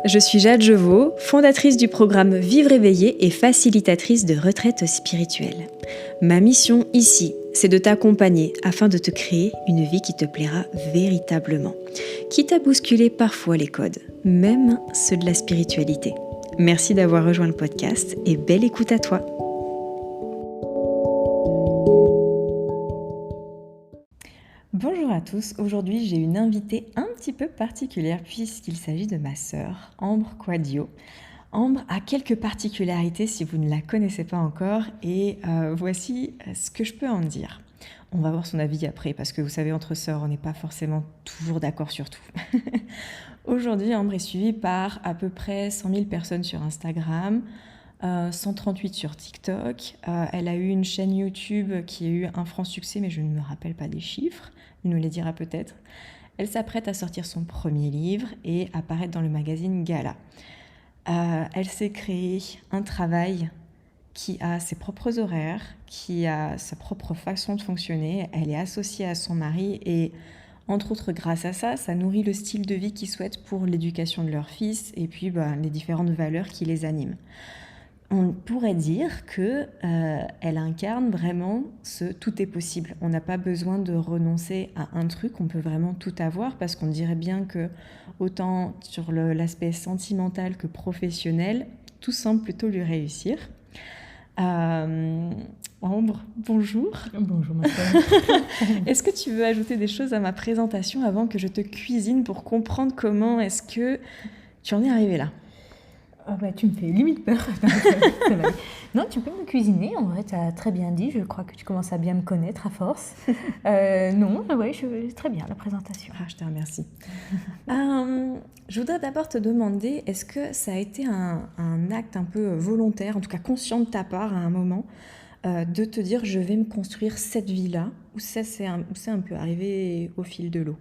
je suis Jade Jevaux, fondatrice du programme Vivre éveillé et facilitatrice de retraite spirituelle. Ma mission ici, c'est de t'accompagner afin de te créer une vie qui te plaira véritablement, quitte à bousculer parfois les codes, même ceux de la spiritualité. Merci d'avoir rejoint le podcast et belle écoute à toi. Bonjour à tous, aujourd'hui j'ai une invitée un petit peu particulière puisqu'il s'agit de ma sœur, Ambre Quadio. Ambre a quelques particularités si vous ne la connaissez pas encore et voici ce que je peux en dire. On va voir son avis après parce que vous savez, entre sœurs, on n'est pas forcément toujours d'accord sur tout. Aujourd'hui, Ambre est suivie par à peu près 100 000 personnes sur Instagram, 138 sur TikTok. Elle a eu une chaîne YouTube qui a eu un franc succès, mais je ne me rappelle pas des chiffres. Il nous les dira peut-être. Elle s'apprête à sortir son premier livre et apparaître dans le magazine Gala. Elle s'est créée un travail qui a ses propres horaires, qui a sa propre façon de fonctionner. Elle est associée à son mari et, entre autres, grâce à ça, ça nourrit le style de vie qu'ils souhaitent pour l'éducation de leur fils et puis les différentes valeurs qui les animent. On pourrait dire qu'elle incarne vraiment ce « tout est possible ». On n'a pas besoin de renoncer à un truc, on peut vraiment tout avoir parce qu'on dirait bien que, autant sur l'aspect sentimental que professionnel, tout semble plutôt lui réussir. Ambre, bonjour. Bonjour ma sœur. Est-ce que tu veux ajouter des choses à ma présentation avant que je te cuisine pour comprendre comment est-ce que tu en es arrivée là ? Tu me fais limite peur. Non, tu peux me cuisiner. En vrai, tu as très bien dit. Je crois que tu commences à bien me connaître à force. Très bien la présentation. Je te remercie. Je voudrais d'abord te demander, est-ce que ça a été un acte un peu volontaire, en tout cas conscient de ta part à un moment, de te dire je vais me construire cette vie-là, ou ça c'est un peu arrivé au fil de l'eau ?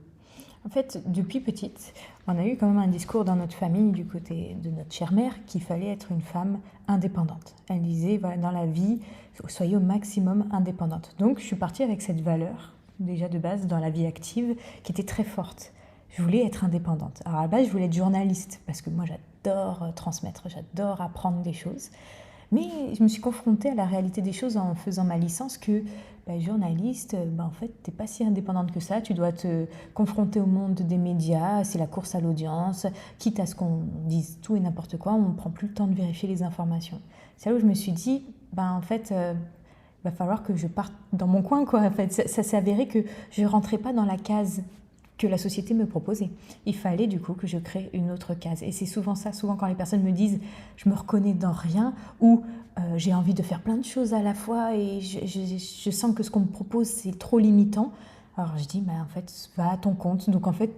En fait, depuis petite, on a eu quand même un discours dans notre famille, du côté de notre chère mère, qu'il fallait être une femme indépendante. Elle disait, voilà, dans la vie, soyez au maximum indépendante. Donc, je suis partie avec cette valeur, déjà de base, dans la vie active, qui était très forte. Je voulais être indépendante. Alors, à la base, je voulais être journaliste, parce que moi, j'adore transmettre, j'adore apprendre des choses. Mais je me suis confrontée à la réalité des choses en faisant ma licence que journaliste, en fait, tu n'es pas si indépendante que ça. Tu dois te confronter au monde des médias, c'est la course à l'audience. Quitte à ce qu'on dise tout et n'importe quoi, on ne prend plus le temps de vérifier les informations. C'est là où je me suis dit, en fait, va falloir que je parte dans mon coin, quoi. En fait, ça s'est avéré que je ne rentrais pas dans la case que la société me proposait. Il fallait du coup que je crée une autre case. Et c'est souvent ça, souvent quand les personnes me disent « je me reconnais dans rien » ou j'ai envie de faire plein de choses à la fois et je sens que ce qu'on me propose c'est trop limitant », alors je dis en fait, va à ton compte. Donc en fait,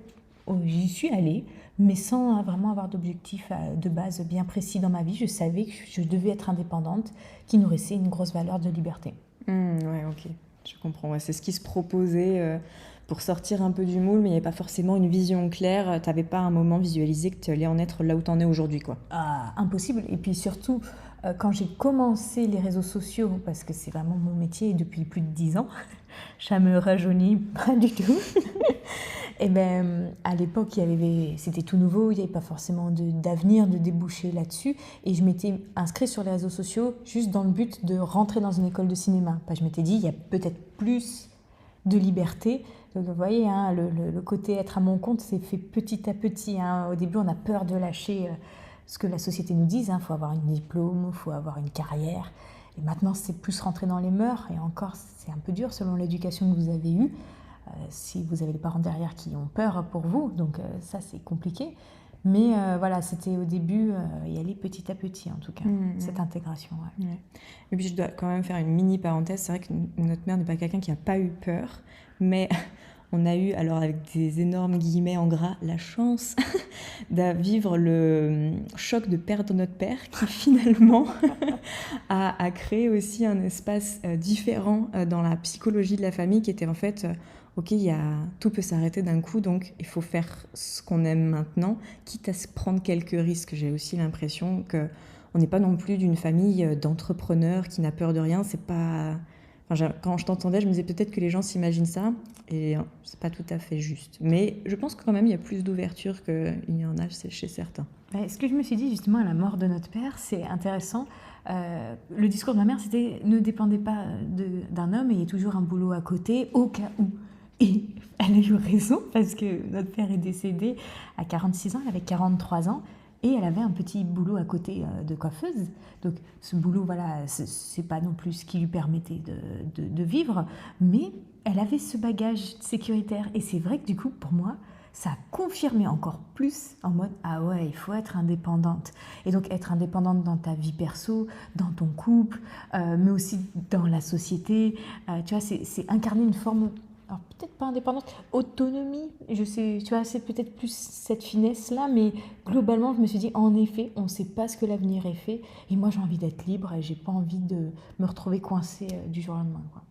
j'y suis allée, mais sans vraiment avoir d'objectif de base bien précis dans ma vie. Je savais que je devais être indépendante, qui nourrissait une grosse valeur de liberté. Ouais, ok, je comprends. Ouais, c'est ce qui se proposait pour sortir un peu du moule, mais il n'y avait pas forcément une vision claire. Tu n'avais pas un moment visualisé que tu allais en être là où tu en es aujourd'hui, quoi. Impossible. Et puis surtout, quand j'ai commencé les réseaux sociaux, parce que c'est vraiment mon métier depuis plus de 10 ans, ça me rajeunit pas du tout. Et à l'époque, c'était tout nouveau, il n'y avait pas forcément d'avenir, de débouché là-dessus. Et je m'étais inscrite sur les réseaux sociaux juste dans le but de rentrer dans une école de cinéma. Je m'étais dit, il y a peut-être plus de liberté. Donc vous voyez, le côté être à mon compte, c'est fait petit à petit. Au début, on a peur de lâcher ce que la société nous dit. Il faut avoir un diplôme, il faut avoir une carrière. Et maintenant, c'est plus rentrer dans les mœurs. Et encore, c'est un peu dur selon l'éducation que vous avez eue. Si vous avez des parents derrière qui ont peur pour vous, donc ça, c'est compliqué. Mais voilà, c'était au début y aller petit à petit, en tout cas, cette intégration. Ouais. Ouais. Et puis, je dois quand même faire une mini parenthèse. C'est vrai que notre mère n'est pas quelqu'un qui n'a pas eu peur, mais on a eu, alors avec des énormes guillemets en gras, la chance de vivre le choc de perdre notre père qui finalement a créé aussi un espace différent dans la psychologie de la famille qui était en fait... Ok, tout peut s'arrêter d'un coup, donc il faut faire ce qu'on aime maintenant, quitte à se prendre quelques risques. J'ai aussi l'impression qu'on n'est pas non plus d'une famille d'entrepreneurs qui n'a peur de rien. C'est pas... Quand je t'entendais, je me disais peut-être que les gens s'imaginent ça, et c'est pas tout à fait juste. Mais je pense que quand même, il y a plus d'ouverture qu'il y en a chez certains. Ce que je me suis dit justement à la mort de notre père, c'est intéressant. Le discours de ma mère, c'était ne dépendez pas d'un homme, ayez toujours un boulot à côté, au cas où. Et elle a eu raison, parce que notre père est décédé à 46 ans, elle avait 43 ans, et elle avait un petit boulot à côté de coiffeuse. Donc ce boulot, voilà, c'est pas non plus ce qui lui permettait de vivre, mais elle avait ce bagage sécuritaire. Et c'est vrai que du coup, pour moi, ça a confirmé encore plus en mode ah ouais, il faut être indépendante. Et donc être indépendante dans ta vie perso, dans ton couple, mais aussi dans la société. Tu vois, c'est incarner une forme, alors peut-être pas indépendance, autonomie. Je sais, tu vois, c'est peut-être plus cette finesse-là, mais globalement, je me suis dit en effet, on ne sait pas ce que l'avenir est fait. Et moi, j'ai envie d'être libre et j'ai pas envie de me retrouver coincée du jour au lendemain, quoi.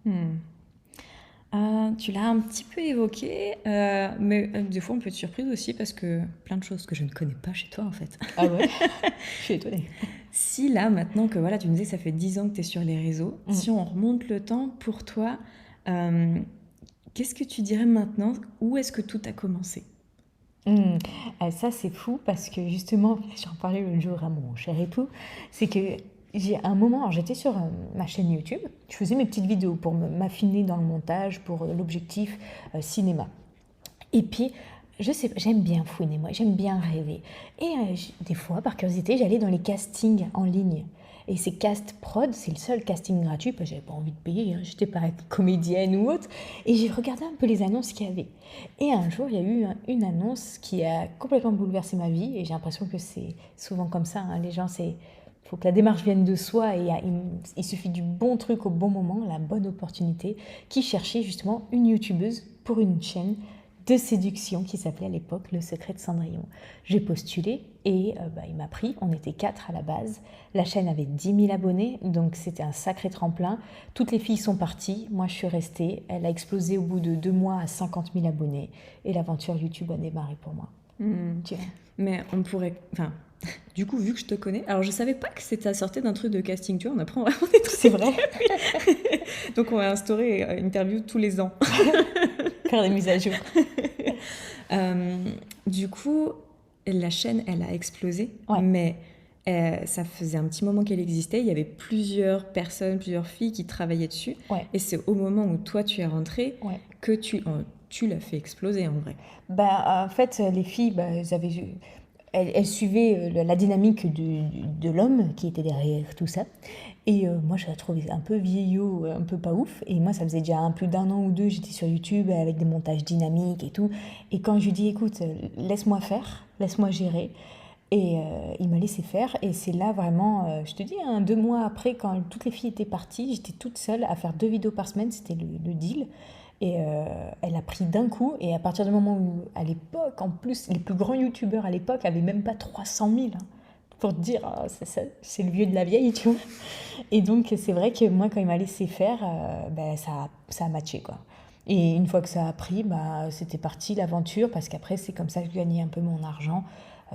Tu l'as un petit peu évoqué, mais des fois on peut être surprise aussi parce que plein de choses que je ne connais pas chez toi en fait. Ah ouais. Je suis étonnée. Si là, maintenant que voilà, tu me disais que ça fait 10 ans que tu es sur les réseaux, si on remonte le temps pour toi, qu'est-ce que tu dirais maintenant? Où est-ce que tout a commencé? Ça, c'est fou parce que justement, j'en parlais l'autre jour à mon cher époux, c'est que j'ai un moment, alors j'étais sur ma chaîne YouTube, je faisais mes petites vidéos pour m'affiner dans le montage, pour l'objectif cinéma. Et puis, je sais, j'aime bien fouiner, moi, j'aime bien rêver. Et des fois, par curiosité, j'allais dans les castings en ligne. Et c'est Cast Prod, c'est le seul casting gratuit, parce que j'avais pas envie de payer, hein, j'étais pas comédienne ou autre. Et j'ai regardé un peu les annonces qu'il y avait. Et un jour, il y a eu une annonce qui a complètement bouleversé ma vie. Et j'ai l'impression que c'est souvent comme ça, hein, les gens, il faut que la démarche vienne de soi et il suffit du bon truc au bon moment, la bonne opportunité, qui cherchait justement une youtubeuse pour une chaîne de séduction qui s'appelait à l'époque Le Secret de Cendrillon. J'ai postulé et il m'a pris, on était 4 à la base. La chaîne avait 10 000 abonnés, donc c'était un sacré tremplin. Toutes les filles sont parties, moi je suis restée. Elle a explosé au bout de 2 mois à 50 000 abonnés et l'aventure YouTube a démarré pour moi. Tu vois. Mais on pourrait... Enfin, du coup, vu que je te connais... Alors, je savais pas que c'était sorti d'un truc de casting, tu vois, on apprend vraiment des trucs. C'est vrai. Donc, on va instaurer une interview tous les ans. Faire des mises à jour. Du coup, la chaîne, elle a explosé, Ouais. mais ça faisait un petit moment qu'elle existait. Il y avait plusieurs personnes, plusieurs filles qui travaillaient dessus. Ouais. Et c'est au moment où toi, tu es rentrée Ouais. que tu l'as fait exploser, en vrai. En fait, les filles, elles suivaient la dynamique de l'homme qui était derrière tout ça. Et moi, je la trouvais un peu vieillot, un peu pas ouf. Et moi, ça faisait déjà plus d'un an ou deux, j'étais sur YouTube avec des montages dynamiques et tout. Et quand je lui dis, écoute, laisse-moi faire, laisse-moi gérer. Et il m'a laissé faire. Et c'est là vraiment, je te dis, 2 mois après, quand toutes les filles étaient parties, j'étais toute seule à faire 2 vidéos par semaine. C'était le deal. Et elle a pris d'un coup. Et à partir du moment où, à l'époque, en plus, les plus grands youtubeurs à l'époque avaient même pas 300 000. Hein, pour te dire, c'est le vieux de la vieille, tu vois. Et donc, c'est vrai que moi, quand il m'a laissé faire, ça a matché, quoi. Et une fois que ça a pris, c'était parti l'aventure, parce qu'après, c'est comme ça que je gagnais un peu mon argent.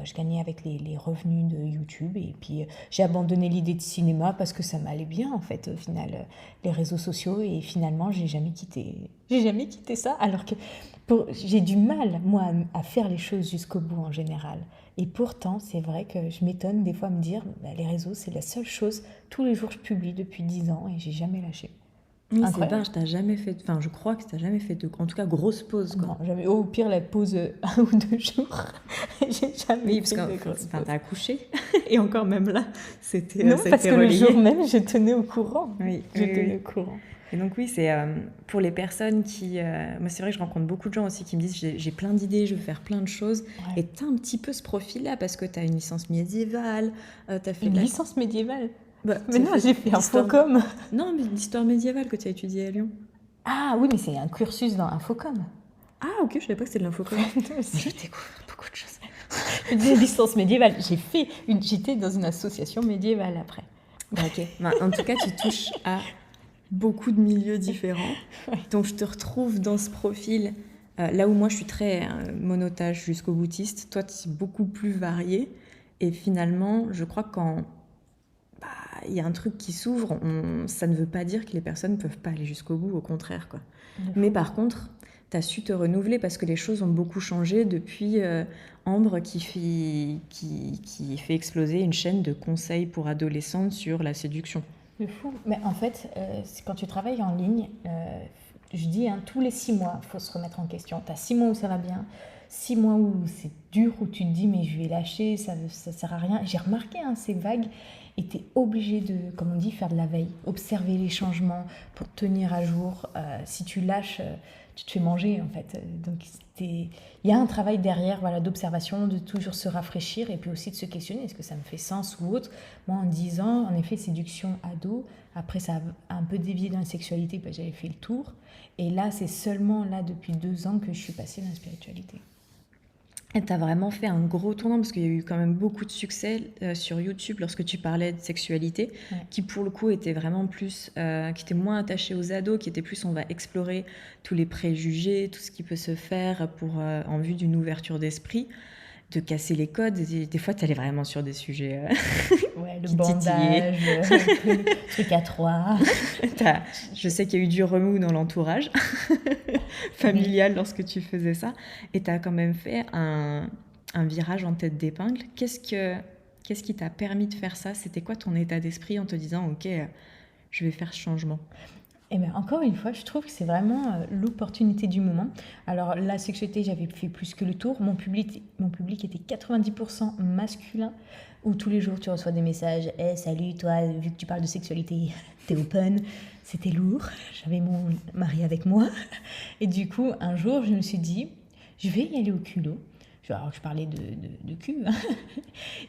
Je gagnais avec les revenus de YouTube. Et puis, j'ai abandonné l'idée de cinéma parce que ça m'allait bien, en fait, au final, les réseaux sociaux. Et finalement, j'ai jamais quitté ça. Alors que j'ai du mal, moi, à faire les choses jusqu'au bout, en général. Et pourtant, c'est vrai que je m'étonne des fois à me dire, les réseaux, c'est la seule chose. Tous les jours, je publie depuis 10 ans et j'ai jamais lâché. Oui, c'est dingue, je crois que tu n'as jamais fait en tout cas, grosse pause, quoi. Non, jamais. Au pire, la pause 1 ou 2 jours. J'ai jamais parce fait que de grosse pause. t'as accouché. Et encore même là, c'était Non, parce que relayé. le jour même, je tenais au courant. Oui, Je tenais au courant. Et donc oui, c'est pour les personnes qui... moi, c'est vrai que je rencontre beaucoup de gens aussi qui me disent j'ai plein d'idées, je veux faire plein de choses. Ouais. Et tu as un petit peu ce profil-là parce que tu as une licence médiévale, tu as fait Une licence médiévale. Bah, Mais non, j'ai fait Infocom. Non, mais l'histoire médiévale que tu as étudiée à Lyon. Ah oui, mais c'est un cursus dans Infocom. Ah ok, je savais pas que c'était de l'infocom. Je découvre beaucoup de choses. Une licence médiévale. J'étais dans une association médiévale après. Ok. En tout cas, tu touches à beaucoup de milieux différents. Ouais. Donc je te retrouve dans ce profil. Là où moi je suis très monotage jusqu'au boutiste, toi tu es beaucoup plus varié. Et finalement, je crois que quand il y a un truc qui s'ouvre, ça ne veut pas dire que les personnes ne peuvent pas aller jusqu'au bout, au contraire, quoi. De Mais fou. par contre, tu as su te renouveler parce que les choses ont beaucoup changé depuis Ambre qui fait exploser une chaîne de conseils pour adolescentes sur la séduction. De fou. Mais en fait, c'est quand tu travailles en ligne, je dis, hein, tous les 6 mois, il faut se remettre en question. Tu as 6 mois où ça va bien, 6 mois où c'est dur, où tu te dis, mais je vais lâcher, ça ne sert à rien. J'ai remarqué, hein, ces vagues, et tu es obligé de, comme on dit, faire de la veille, observer les changements pour te tenir à jour. Si tu lâches, tu te fais manger, en fait. Donc, il y a un travail derrière, voilà, d'observation, de toujours se rafraîchir, et puis aussi de se questionner, est-ce que ça me fait sens ou autre. Moi, en 10 ans, en effet, séduction ado. Après, ça a un peu dévié dans la sexualité, parce que j'avais fait le tour. Et là, c'est seulement là, depuis 2 ans, que je suis passée dans la spiritualité. Et tu as vraiment fait un gros tournant parce qu'il y a eu quand même beaucoup de succès sur YouTube lorsque tu parlais de sexualité, Ouais. qui pour le coup était vraiment plus, qui était moins attaché aux ados, qui était plus on va explorer tous les préjugés, tout ce qui peut se faire en vue d'une ouverture d'esprit, de casser les codes. Et des fois, tu allais vraiment sur des sujets Ouais, le qui titillaient. bandage, le truc à 3. Je sais qu'il y a eu du remous dans l'entourage familial lorsque tu faisais ça, et tu as quand même fait un virage en tête d'épingle. Qu'est-ce qui t'a permis de faire ça? C'était quoi ton état d'esprit en te disant, ok, je vais faire ce changement? Et bien, encore une fois, je trouve que c'est vraiment l'opportunité du moment. Alors, la sexualité, j'avais fait plus que le tour. Mon public était 90% masculin, où tous les jours, tu reçois des messages. Hey, salut, toi, vu que tu parles de sexualité, t'es open. C'était lourd. J'avais mon mari avec moi. Et du coup, un jour, je me suis dit, je vais y aller au culot. Alors, je parlais de cul. Hein.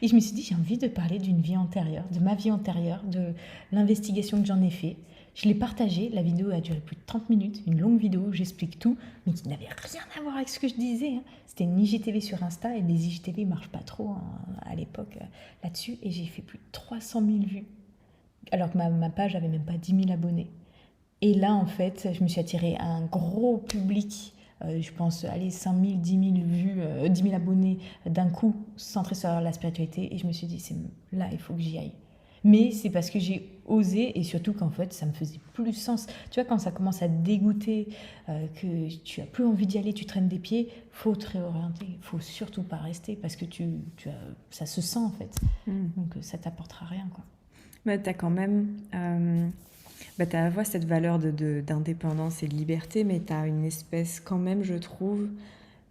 Et je me suis dit, j'ai envie de parler d'une vie antérieure, de ma vie antérieure, de l'investigation que j'en ai fait. Je l'ai partagée, la vidéo a duré plus de 30 minutes, une longue vidéo où j'explique tout, mais qui n'avait rien à voir avec ce que je disais. Hein. C'était une IGTV sur Insta, et les IGTV ne marchent pas trop hein, à l'époque là-dessus, et j'ai fait plus de 300 000 vues, alors que ma page avait même pas 10 000 abonnés. Et là, en fait, je me suis attirée à un gros public, je pense, allez, 5 000, 10 000 vues, 10 000 abonnés d'un coup, centré sur la spiritualité, et je me suis dit, là, il faut que j'y aille. Mais c'est parce que j'ai osé, et surtout qu'en fait, ça me faisait plus sens. Tu vois, quand ça commence à te dégoûter, que tu as plus envie d'y aller, tu traînes des pieds, faut te réorienter. Faut surtout pas rester parce que ça se sent en fait. Donc ça t'apportera rien, quoi. Mais tu as quand même, t'as à la fois cette valeur d'indépendance et de liberté, mais tu as une espèce quand même, je trouve,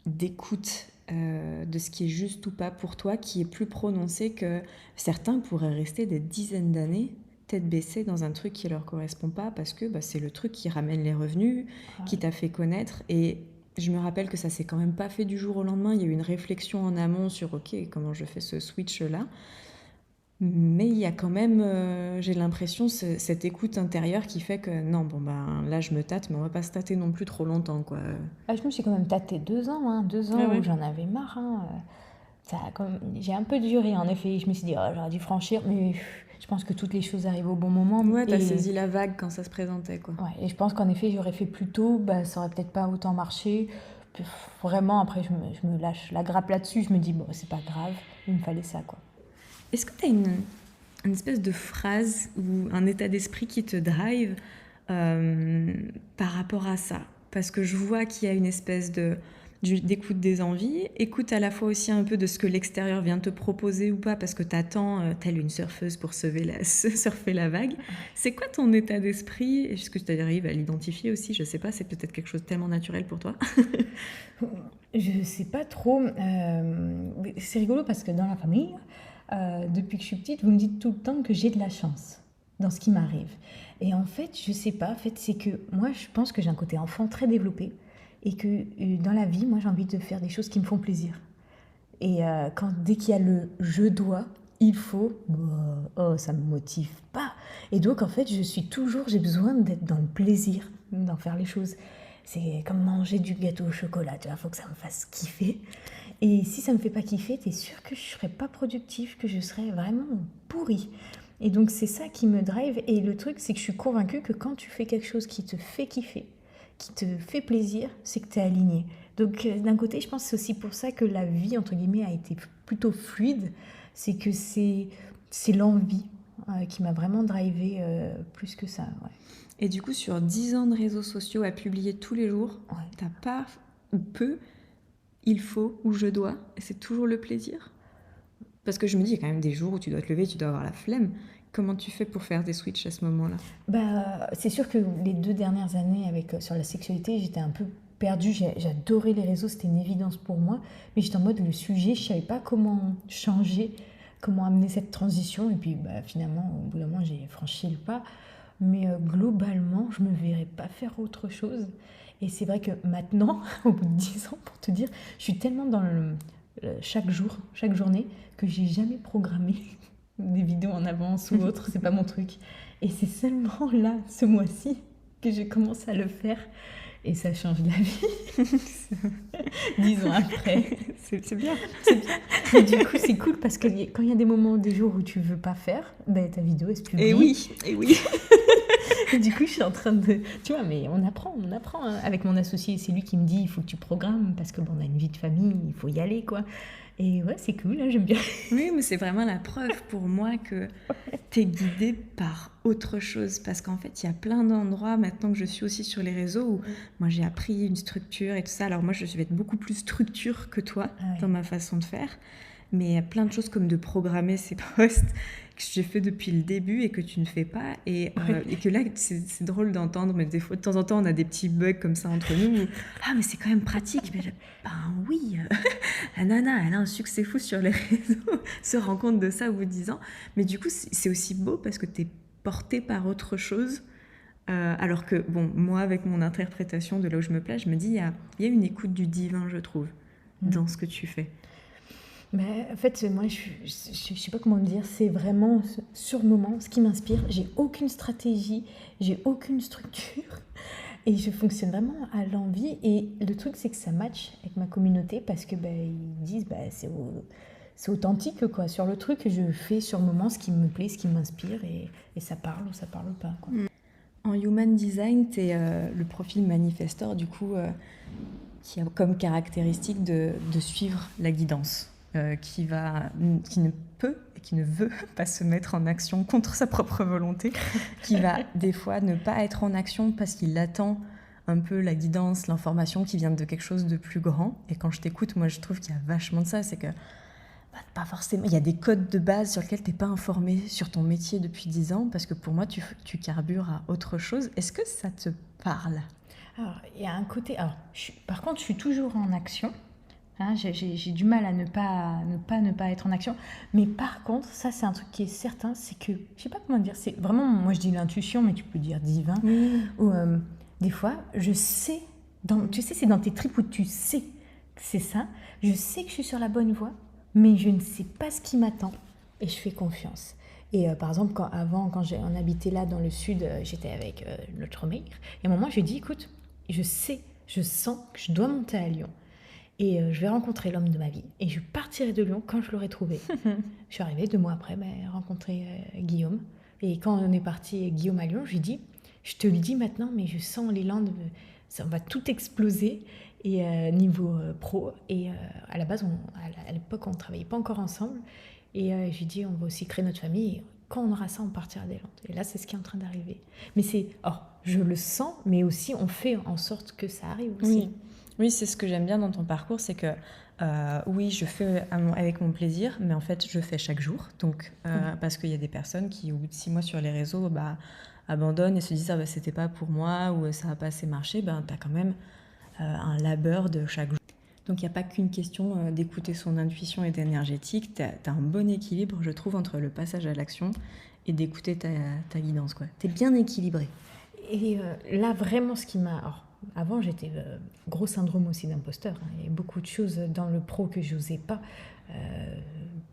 d'écoute de ce qui est juste ou pas pour toi, qui est plus prononcée que certains pourraient rester des dizaines d'années tête baissée dans un truc qui leur correspond pas parce que c'est le truc qui ramène les revenus, qui t'a fait connaître. Et je me rappelle que ça s'est quand même pas fait du jour au lendemain. Il y a eu une réflexion en amont sur ok, comment je fais ce switch là. Mais il y a quand même, j'ai l'impression, cette écoute intérieure qui fait que non, là je me tâte, mais on va pas se tâter non plus trop longtemps, quoi. Je me suis quand même tâtée 2 ans, hein, 2 ans Ah ouais. où j'en avais marre. Hein. J'ai un peu duré, en effet. Je me suis dit, oh, j'aurais dû franchir, mais je pense que toutes les choses arrivent au bon moment. Ouais, t'as saisi la vague quand ça se présentait, quoi. Ouais, et je pense qu'en effet, j'aurais fait plus tôt, ça aurait peut-être pas autant marché. Puis, vraiment, après, je me lâche la grappe là-dessus. Je me dis, bon, c'est pas grave, il me fallait ça, quoi. Est-ce que tu as une espèce de phrase ou un état d'esprit qui te drive par rapport à ça? Parce que je vois qu'il y a une espèce d'écoute des envies, écoute à la fois aussi un peu de ce que l'extérieur vient te proposer ou pas, parce que tu attends, telle une surfeuse pour surfer la vague. C'est quoi ton état d'esprit? Est-ce que tu arrives à l'identifier aussi? Je sais pas, c'est peut-être quelque chose de tellement naturel pour toi. Je sais pas trop. C'est rigolo parce que dans la famille, depuis que je suis petite, vous me dites tout le temps que j'ai de la chance dans ce qui m'arrive. Et en fait, je sais pas. En fait, c'est que moi, je pense que j'ai un côté enfant très développé et que dans la vie, moi, j'ai envie de faire des choses qui me font plaisir. Et dès qu'il y a le je dois, il faut, ça me motive pas. Et donc, en fait, j'ai besoin d'être dans le plaisir, d'en faire les choses. C'est comme manger du gâteau au chocolat, tu vois, faut que ça me fasse kiffer. Et si ça me fait pas kiffer, t'es sûr que je serais pas productive, que je serais vraiment pourrie. Et donc, c'est ça qui me drive. Et le truc, c'est que je suis convaincue que quand tu fais quelque chose qui te fait kiffer, qui te fait plaisir, c'est que tu es aligné. Donc d'un côté, je pense que c'est aussi pour ça que la vie, entre guillemets, a été plutôt fluide. C'est que c'est l'envie. qui m'a vraiment drivé plus que ça. Ouais. Et du coup, sur 10 ans de réseaux sociaux à publier tous les jours, Ouais. t'as pas ou peu, il faut ou je dois, et c'est toujours le plaisir? Parce que je me dis, il y a quand même des jours où tu dois te lever, tu dois avoir la flemme. Comment tu fais pour faire des switches à ce moment-là? Bah, c'est sûr que les 2 dernières années sur la sexualité, j'étais un peu perdue. J'adorais les réseaux, c'était une évidence pour moi. Mais j'étais en mode le sujet, je savais pas comment changer, comment amener cette transition. Et puis finalement, au bout d'un moment, j'ai franchi le pas. Mais globalement, je me verrais pas faire autre chose. Et c'est vrai que maintenant, au bout de 10 ans, pour te dire, je suis tellement dans chaque jour, chaque journée, que j'ai jamais programmé des vidéos en avance ou autre, c'est pas mon truc. Et c'est seulement là, ce mois-ci, que je commence à le faire. Et ça change la vie, 10 ans après. C'est bien. C'est bien. Mais du coup, c'est cool parce que quand il y a des moments, des jours où tu veux pas faire, ben, ta vidéo, elle se publie. Et oui. Et du coup, je suis en train de... Tu vois, mais on apprend. Hein. Avec mon associé, c'est lui qui me dit, il faut que tu programmes parce que bon, on a une vie de famille, il faut y aller, quoi. Et ouais, c'est cool, hein, j'aime bien. Oui, mais c'est vraiment la preuve pour moi que t'es guidée par autre chose. Parce qu'en fait, il y a plein d'endroits, maintenant que je suis aussi sur les réseaux, où moi j'ai appris une structure et tout ça. Alors moi, je vais être beaucoup plus structure que toi dans ma façon de faire. Mais il y a plein de choses comme de programmer ces posts que j'ai fait depuis le début et que tu ne fais pas. Et que là, c'est drôle d'entendre, mais des fois, de temps en temps, on a des petits bugs comme ça entre nous. Ah, mais c'est quand même pratique. Mais ben oui, la nana, elle a un succès fou sur les réseaux, se rend compte de ça au bout de 10 ans. Mais du coup, c'est aussi beau parce que tu es portée par autre chose. Alors que, bon, moi, avec mon interprétation de là où je me place, je me dis, il y a une écoute du divin, je trouve, dans ce que tu fais. Mais en fait, moi, je sais pas comment le dire, c'est vraiment sur le moment ce qui m'inspire. J'ai aucune stratégie, j'ai aucune structure et je fonctionne vraiment à l'envie. Et le truc, c'est que ça match avec ma communauté parce que ils disent c'est authentique, quoi. Sur le truc, je fais sur le moment ce qui me plaît, ce qui m'inspire et ça parle ou ça parle pas, quoi. En Human Design, tu es le profil manifestor, du coup, qui a comme caractéristique de suivre la guidance. Qui ne peut et qui ne veut pas se mettre en action contre sa propre volonté, qui va des fois ne pas être en action parce qu'il attend un peu la guidance, l'information qui vient de quelque chose de plus grand. Et quand je t'écoute, moi je trouve qu'il y a vachement de ça, c'est que pas forcément, il y a des codes de base sur lesquels tu n'es pas informé sur ton métier depuis 10 ans, parce que pour moi tu carbures à autre chose. Est-ce que ça te parle? Alors, il y a un côté... Alors, par contre, je suis toujours en action. Hein, j'ai du mal à ne pas être en action. Mais par contre, ça, c'est un truc qui est certain, c'est que, je sais pas comment dire, c'est vraiment, moi je dis l'intuition, mais tu peux dire divin. Ou des fois, je sais, tu sais, c'est dans tes tripes où tu sais que c'est ça. Je sais que je suis sur la bonne voie, mais je ne sais pas ce qui m'attend. Et je fais confiance. Et par exemple, quand on habitait là dans le sud, j'étais avec notre mère. Et à un moment, je lui ai dit, écoute, je sais, je sens que je dois monter à Lyon. Et je vais rencontrer l'homme de ma vie. Et je partirai de Lyon quand je l'aurai trouvé. Je suis arrivée 2 mois après, rencontrer Guillaume. Et quand on est parti, Guillaume à Lyon, je lui ai dit, je te le dis maintenant, mais je sens l'élan, ça va tout exploser. Et niveau pro. Et à la base, à l'époque, on ne travaillait pas encore ensemble. Et je lui ai dit, on va aussi créer notre famille. Et quand on aura ça, on partira des Landes. Et là, c'est ce qui est en train d'arriver. Mais je le sens, mais aussi, on fait en sorte que ça arrive aussi. Oui, c'est ce que j'aime bien dans ton parcours, c'est que oui, je fais avec mon plaisir, mais en fait, je fais chaque jour. Donc, parce qu'il y a des personnes qui, au bout de 6 mois sur les réseaux, abandonnent et se disent c'était pas pour moi ou ça n'a pas assez marché. Tu as quand même un labeur de chaque jour. Donc, il n'y a pas qu'une question d'écouter son intuition et d'énergétique. Tu as un bon équilibre, je trouve, entre le passage à l'action et d'écouter ta guidance. Tu es bien équilibré. Et là, vraiment, ce qui m'a... Avant, j'étais gros syndrome aussi d'imposteur. Il y avait beaucoup de choses dans le pro que je n'osais pas.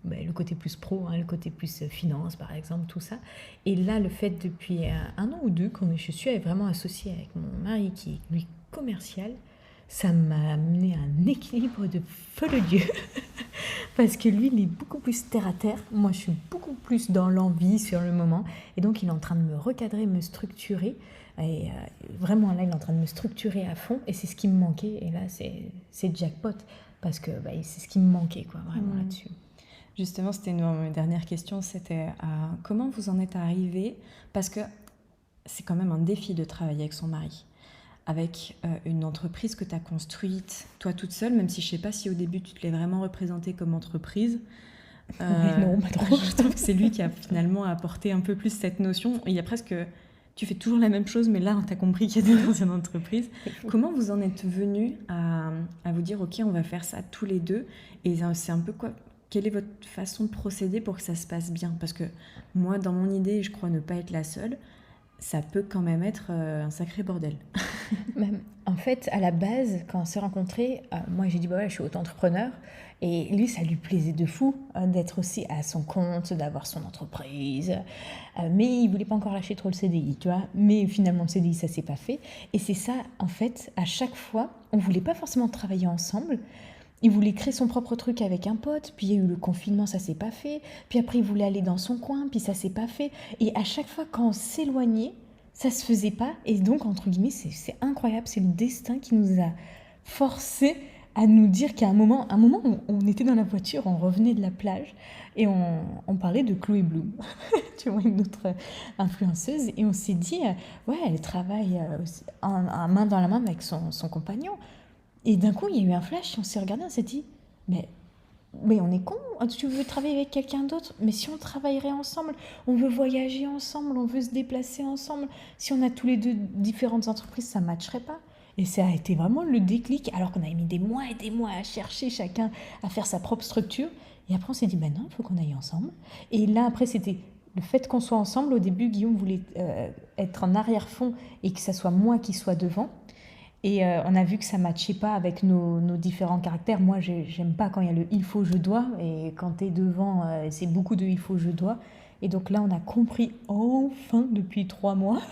Le côté plus pro, le côté plus finance, par exemple, tout ça. Et là, le fait depuis 1 an ou 2, quand je suis vraiment associée avec mon mari qui est, lui, commercial, ça m'a amené un équilibre de folle Dieu. Parce que lui, il est beaucoup plus terre à terre. Moi, je suis beaucoup plus dans l'envie sur le moment. Et donc, il est en train de me recadrer, me structurer. Et vraiment, là, il est en train de me structurer à fond. Et c'est ce qui me manquait. Et là, c'est jackpot. Parce que c'est ce qui me manquait, quoi, vraiment là-dessus. Justement, c'était une de mes dernières questions, c'était comment vous en êtes arrivé? Parce que c'est quand même un défi de travailler avec son mari, avec une entreprise que tu as construite toi toute seule, même si je sais pas si au début tu te l'es vraiment représentée comme entreprise. Ouais, non, pas trop. Je trouve que c'est lui qui a finalement apporté un peu plus cette notion. Il y a presque, tu fais toujours la même chose, mais là, tu as compris qu'il y a dans une entreprise. Comment vous en êtes venus à vous dire, OK, on va faire ça tous les deux? Et c'est un peu quoi? Quelle est votre façon de procéder pour que ça se passe bien? Parce que moi, dans mon idée, je crois ne pas être la seule, ça peut quand même être un sacré bordel. Même, en fait, à la base, quand on s'est rencontrés, moi j'ai dit bah ouais, je suis auto-entrepreneur. Et lui, ça lui plaisait de fou d'être aussi à son compte, d'avoir son entreprise. Mais il voulait pas encore lâcher trop le CDI, tu vois. Mais finalement, le CDI, ça s'est pas fait. Et c'est ça, en fait, à chaque fois, on voulait pas forcément travailler ensemble. Il voulait créer son propre truc avec un pote, puis il y a eu le confinement, ça s'est pas fait. Puis après, il voulait aller dans son coin, puis ça s'est pas fait. Et à chaque fois, quand on s'éloignait, ça se faisait pas. Et donc, entre guillemets, c'est incroyable. C'est le destin qui nous a forcés à nous dire qu'à un moment, on était dans la voiture, on revenait de la plage et on parlait de Chloé Bloom, tu vois, une autre influenceuse. Et on s'est dit, ouais, elle travaille en main dans la main avec son compagnon. Et d'un coup, il y a eu un flash, on s'est regardé, on s'est dit, mais on est con, tu veux travailler avec quelqu'un d'autre, mais si on travaillerait ensemble, on veut voyager ensemble, on veut se déplacer ensemble, si on a tous les deux différentes entreprises, ça ne matcherait pas. Et ça a été vraiment le déclic, alors qu'on avait mis des mois et des mois à chercher chacun à faire sa propre structure. Et après, on s'est dit, ben non, il faut qu'on aille ensemble. Et là, après, c'était le fait qu'on soit ensemble. Au début, Guillaume voulait être en arrière-fond et que ça soit moi qui soit devant. Et on a vu que ça ne matchait pas avec nos différents caractères. Moi, j'aime pas quand il y a le il faut, je dois. Et quand tu es devant, c'est beaucoup de il faut, je dois. Et donc là, on a compris enfin depuis 3 mois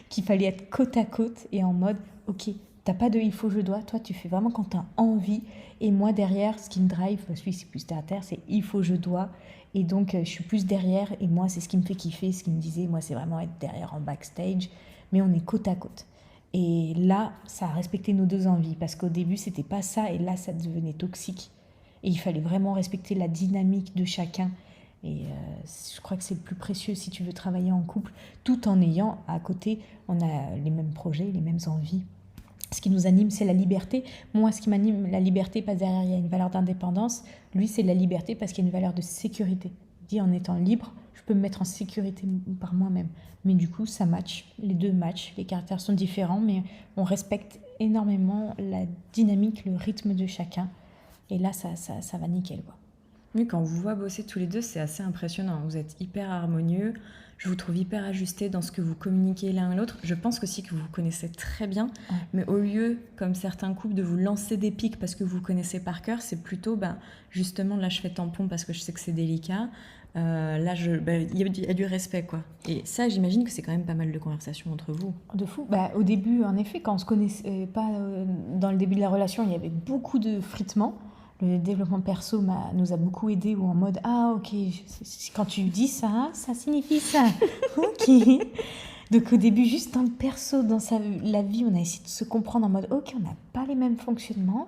qu'il fallait être côte à côte et en mode ok, t'as pas de il faut, je dois. Toi, tu fais vraiment quand tu as envie. Et moi, derrière, ce qui me drive, parce que c'est plus terre à terre, c'est il faut, je dois. Et donc, je suis plus derrière. Et moi, c'est ce qui me fait kiffer. Ce qui me disait, moi, c'est vraiment être derrière en backstage. Mais on est côte à côte. Et là, ça a respecté nos deux envies, parce qu'au début, c'était pas ça, et là, ça devenait toxique. Et il fallait vraiment respecter la dynamique de chacun. Et je crois que c'est le plus précieux si tu veux travailler en couple, tout en ayant à côté, on a les mêmes projets, les mêmes envies. Ce qui nous anime, c'est la liberté. Moi, ce qui m'anime, la liberté, parce que derrière, il y a une valeur d'indépendance. Lui, c'est la liberté parce qu'il y a une valeur de sécurité. Il dit, en étant libre, je peux me mettre en sécurité par moi-même. Mais du coup, ça match, les deux matchent, les caractères sont différents, mais on respecte énormément la dynamique, le rythme de chacun. Et là, ça va nickel, quoi. Oui, quand on vous voit bosser tous les deux, c'est assez impressionnant. Vous êtes hyper harmonieux. Je vous trouve hyper ajustés dans ce que vous communiquez l'un et l'autre. Je pense aussi que vous vous connaissez très bien. Ouais. Mais au lieu, comme certains couples, de vous lancer des pics parce que vous vous connaissez par cœur, c'est plutôt, justement, là, je fais tampon parce que je sais que c'est délicat. Là, il y a du respect, quoi. Et ça, j'imagine que c'est quand même pas mal de conversations entre vous. De fou. Au début, en effet, quand on se connaissait pas dans le début de la relation, il y avait beaucoup de frittements. Le développement perso nous a beaucoup aidé, ou en mode ah ok, quand tu dis ça, ça signifie ça. Ok. Donc au début, juste dans le perso, dans la vie, on a essayé de se comprendre en mode ok, on n'a pas les mêmes fonctionnements.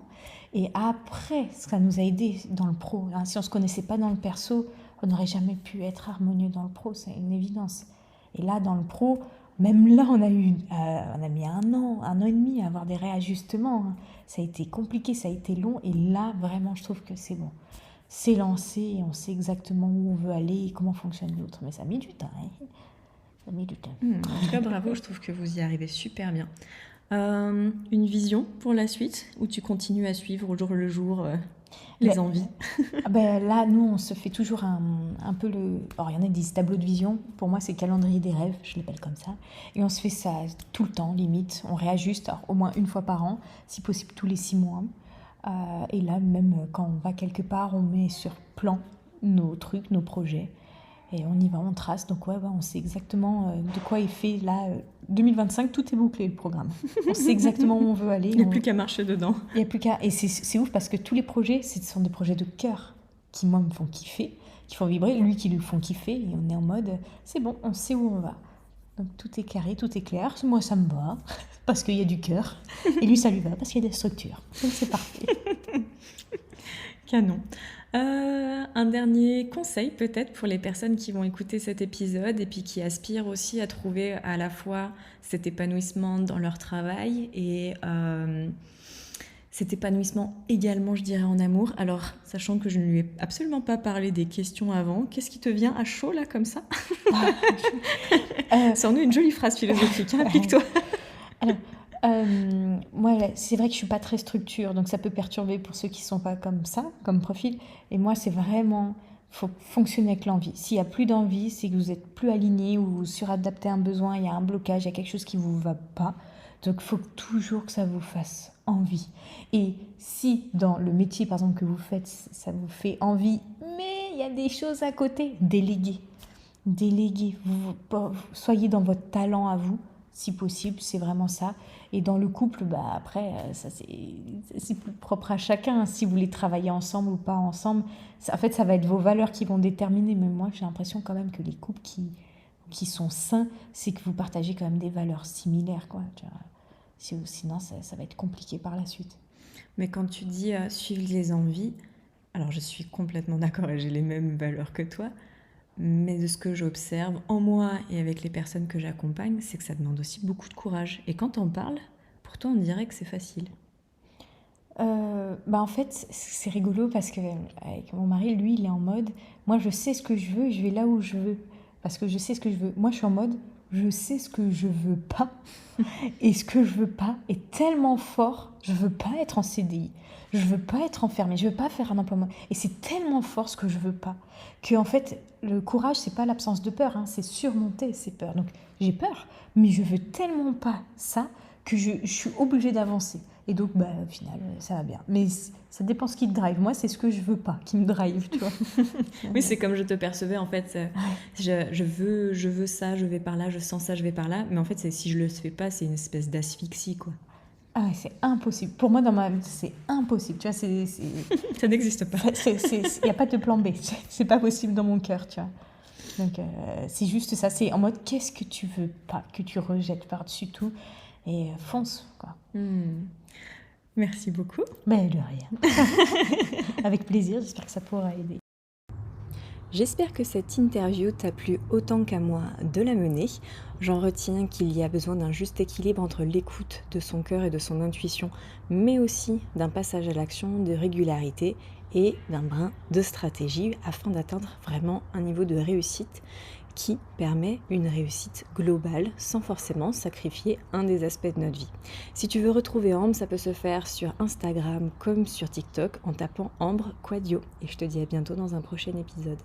Et après, ça nous a aidé dans le pro. Hein. Si on se connaissait pas dans le perso, on n'aurait jamais pu être harmonieux dans le pro, c'est une évidence. Et là, dans le pro, même là, on a mis 1 an et demi à avoir des réajustements. Hein. Ça a été compliqué, ça a été long. Et là, vraiment, je trouve que c'est bon. C'est lancé et on sait exactement où on veut aller et comment fonctionne l'autre. Mais ça a mis du temps. Hein. Ça a mis du temps. En tout cas, bravo, je trouve que vous y arrivez super bien. Une vision pour la suite, où tu continues à suivre au jour le jour les envies? Là, nous, on se fait toujours un peu Alors, il y en a qui disent tableau de vision. Pour moi, c'est calendrier des rêves, je l'appelle comme ça. Et on se fait ça tout le temps, limite. On réajuste, alors, au moins 1 fois par an, si possible tous les 6 mois. Et là, même quand on va quelque part, on met sur plan nos trucs, nos projets. Et on y va, on trace. Donc, ouais, on sait exactement de quoi est fait. Là, 2025, tout est bouclé, le programme. On sait exactement où on veut aller. Il n'y a plus qu'à marcher dedans. Il n'y a plus qu'à... Et c'est ouf parce que tous les projets, ce sont des projets de cœur qui, moi, me font kiffer, qui font vibrer, lui qui le font kiffer. Et on est en mode, c'est bon, on sait où on va. Donc, tout est carré, tout est clair. Moi, ça me va parce qu'il y a du cœur. Et lui, ça lui va parce qu'il y a des structures. Donc, c'est parfait. Canon. Un dernier conseil peut-être pour les personnes qui vont écouter cet épisode et puis qui aspirent aussi à trouver à la fois cet épanouissement dans leur travail et cet épanouissement également, je dirais, en amour. Alors, sachant que je ne lui ai absolument pas parlé des questions avant, qu'est-ce qui te vient à chaud là comme ça? Sors-nous une jolie phrase philosophique, hein, applique-toi. Alors, moi, c'est vrai que je suis pas très structure, donc ça peut perturber pour ceux qui sont pas comme ça, comme profil. Et moi, c'est vraiment, faut fonctionner avec l'envie. S'il y a plus d'envie, c'est que vous êtes plus aligné ou vous suradaptez un besoin, il y a un blocage, il y a quelque chose qui vous va pas. Donc, il faut toujours que ça vous fasse envie. Et si dans le métier, par exemple, que vous faites, ça vous fait envie, mais il y a des choses à côté, déléguez. Déléguez. Soyez dans votre talent à vous, si possible, c'est vraiment ça. Et dans le couple, après, ça c'est plus propre à chacun. Si vous voulez travailler ensemble ou pas ensemble, en fait, ça va être vos valeurs qui vont déterminer. Mais moi, j'ai l'impression quand même que les couples qui sont sains, c'est que vous partagez quand même des valeurs similaires, quoi. Sinon, ça va être compliqué par la suite. Mais quand tu dis suivre les envies, alors je suis complètement d'accord et j'ai les mêmes valeurs que toi, mais de ce que j'observe en moi et avec les personnes que j'accompagne, c'est que ça demande aussi beaucoup de courage. Et quand on parle, pourtant on dirait que c'est facile. En fait, c'est rigolo parce que avec mon mari, lui, il est en mode, moi je sais ce que je veux, je vais là où je veux, parce que je sais ce que je veux. Moi, je suis en mode, je sais ce que je veux pas, et ce que je veux pas est tellement fort. Je veux pas être en CDI, je veux pas être enfermée, je veux pas faire un emploi. Et c'est tellement fort ce que je veux pas, que en fait, le courage, c'est pas l'absence de peur, hein, c'est surmonter ces peurs. Donc j'ai peur, mais je veux tellement pas ça que je suis obligée d'avancer. Et donc, au final, ça va bien. Mais ça dépend ce qui te drive. Moi, c'est ce que je veux pas qui me drive, tu vois. Oui, c'est comme je te percevais, en fait. Je veux ça, je vais par là, je sens ça, je vais par là. Mais en fait, si je le fais pas, c'est une espèce d'asphyxie, quoi. Ah ouais, c'est impossible. Pour moi, dans ma vie, c'est impossible. Tu vois, Ça n'existe pas. Il n'y a pas de plan B. C'est pas possible dans mon cœur, tu vois. Donc, c'est juste ça. C'est en mode, qu'est-ce que tu veux pas, que tu rejettes par-dessus tout. Et fonce, quoi. Merci beaucoup. De rien. Avec plaisir, j'espère que ça pourra aider. J'espère que cette interview t'a plu autant qu'à moi de la mener. J'en retiens qu'il y a besoin d'un juste équilibre entre l'écoute de son cœur et de son intuition, mais aussi d'un passage à l'action, de régularité et d'un brin de stratégie afin d'atteindre vraiment un niveau de réussite qui permet une réussite globale sans forcément sacrifier un des aspects de notre vie. Si tu veux retrouver Ambre, ça peut se faire sur Instagram comme sur TikTok en tapant Ambre Quadio. Et je te dis à bientôt dans un prochain épisode.